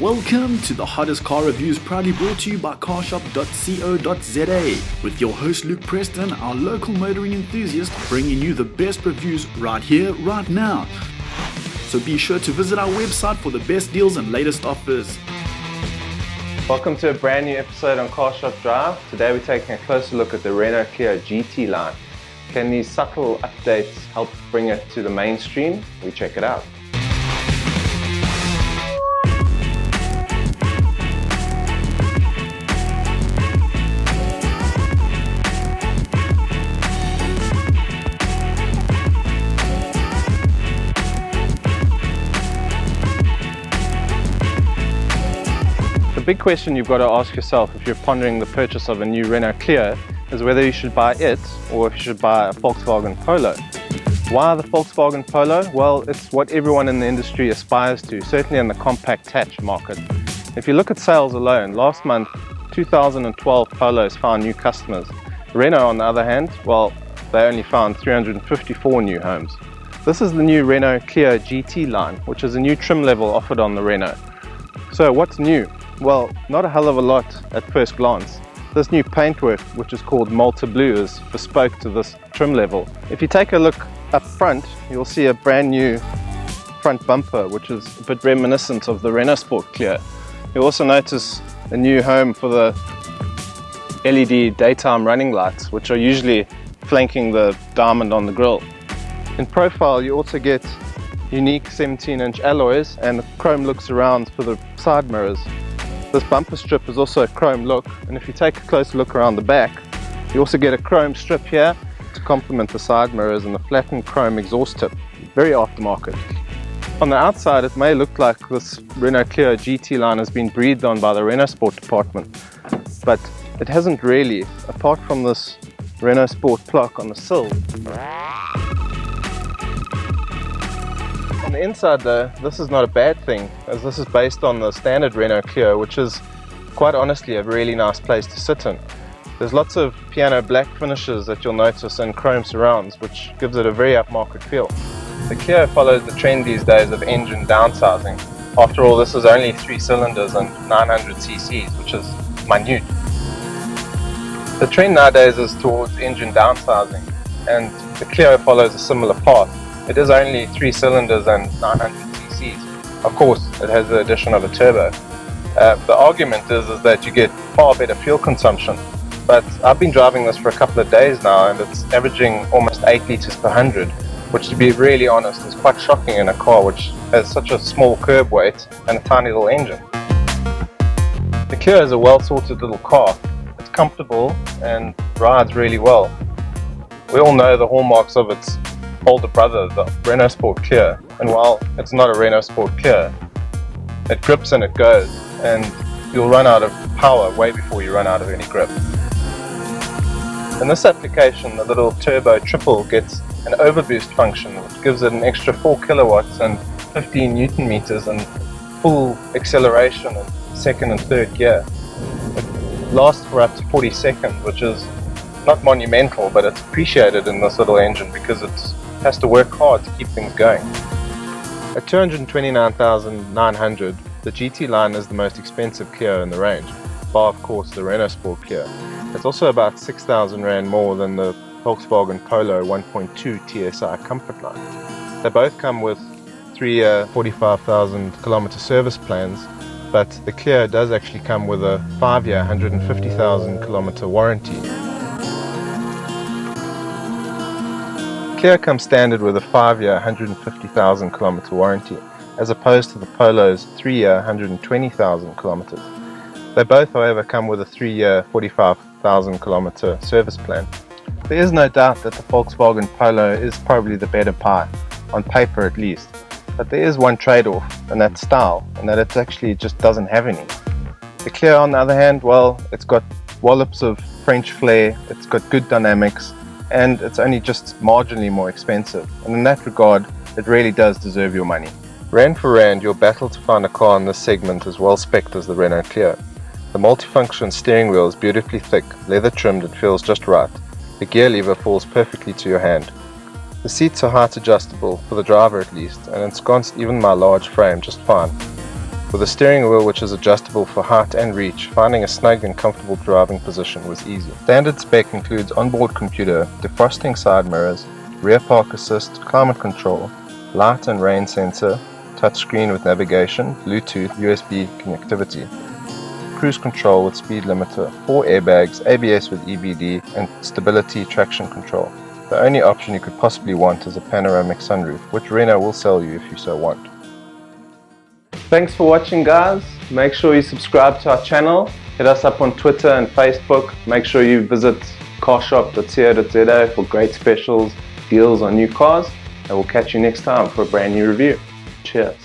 Welcome to the hottest car reviews, proudly brought to you by Carshop.co.za with your host Luke Preston, our local motoring enthusiast, bringing you the best reviews right here, right now. So be sure to visit our website for the best deals and latest offers. Welcome to a brand new episode on Carshop Drive. Today we're taking a closer look at the Renault Clio GT line. Can these subtle updates help bring it to the mainstream? We check it out. The big question you've got to ask yourself if you're pondering the purchase of a new Renault Clio is whether you should buy it or if you should buy a Volkswagen Polo. Why the Volkswagen Polo? Well, it's what everyone in the industry aspires to, certainly in the compact hatch market. If you look at sales alone, last month 2012 Polos found new customers. Renault, on the other hand, well, they only found 354 new homes. This is the new Renault Clio GT line, which is a new trim level offered on the Renault. So what's new? Well, not a hell of a lot at first glance. This new paintwork, which is called Malta Blue, is bespoke to this trim level. If you take a look up front, you'll see a brand new front bumper, which is a bit reminiscent of the Renault Sport Clio. You'll also notice a new home for the LED daytime running lights, which are usually flanking the diamond on the grille. In profile, you also get unique 17-inch alloys and chrome looks around for the side mirrors. This bumper strip is also a chrome look, and if you take a closer look around the back, you also get a chrome strip here to complement the side mirrors and the flattened chrome exhaust tip. Very aftermarket. On the outside, it may look like this Renault Clio GT line has been breathed on by the Renault Sport department, but it hasn't really, apart from this Renault Sport plaque on the sill. On the inside though, this is not a bad thing, as this is based on the standard Renault Clio, which is quite honestly a really nice place to sit in. There's lots of piano black finishes that you'll notice and chrome surrounds, which gives it a very upmarket feel. The Clio follows the trend these days of engine downsizing. After all, this is only 3 cylinders and 900 cc's, which is minute. The trend nowadays is towards engine downsizing, and the Clio follows a similar path. It is only 3 cylinders and 900 cc's. Of course, it has the addition of a turbo. The argument is that you get far better fuel consumption, but I've been driving this for a couple of days now and it's averaging almost 8 litres per 100, which, to be really honest, is quite shocking in a car which has such a small curb weight and a tiny little engine. The Clio is a well-sorted little car. It's comfortable and rides really well. We all know the hallmarks of its older brother, the Renault Sport Clio, and while it's not a Renault Sport Clio, it grips and it goes, and you'll run out of power way before you run out of any grip. In this application, the little turbo triple gets an overboost function, which gives it an extra 4 kilowatts and 15 newton meters and full acceleration in second and third gear. It lasts for up to 40 seconds, which is not monumental, but it's appreciated in this little engine because it has to work hard to keep things going. At $229,900, the GT line is the most expensive Clio in the range, bar of course the Renault Sport Clio. It's also about 6,000 Rand more than the Volkswagen Polo 1.2 TSI Comfort line. They both come with 3-year 45,000 kilometer service plans, but the Clio does actually come with a 5-year 150,000 kilometer warranty. Clio comes standard with a 5-year 150,000 kilometer warranty, as opposed to the Polo's 3-year 120,000 kilometers. They both, however, come with a 3-year 45,000 kilometer service plan. There is no doubt that the Volkswagen Polo is probably the better buy, on paper at least, but there is one trade-off, and that's style, and that it actually just doesn't have any. The Clio, on the other hand, well, it's got wallops of French flair, it's got good dynamics, and it's only just marginally more expensive, and in that regard it really does deserve your money. Rand for rand, your battle to find a car in this segment is well spec'd as the Renault Clio. The multifunction steering wheel is beautifully thick, leather trimmed, and feels just right. The gear lever falls perfectly to your hand. The seats are height adjustable, for the driver at least, and ensconced even my large frame just fine. With a steering wheel which is adjustable for height and reach, finding a snug and comfortable driving position was easy. Standard spec includes onboard computer, defrosting side mirrors, rear park assist, climate control, light and rain sensor, touchscreen with navigation, Bluetooth, USB connectivity, cruise control with speed limiter, 4 airbags, ABS with EBD, and stability traction control. The only option you could possibly want is a panoramic sunroof, which Renault will sell you if you so want. Thanks for watching, guys. Make sure you subscribe to our channel. Hit us up on Twitter and Facebook. Make sure you visit carshop.co.za for great specials, deals on new cars. And we'll catch you next time for a brand new review. Cheers.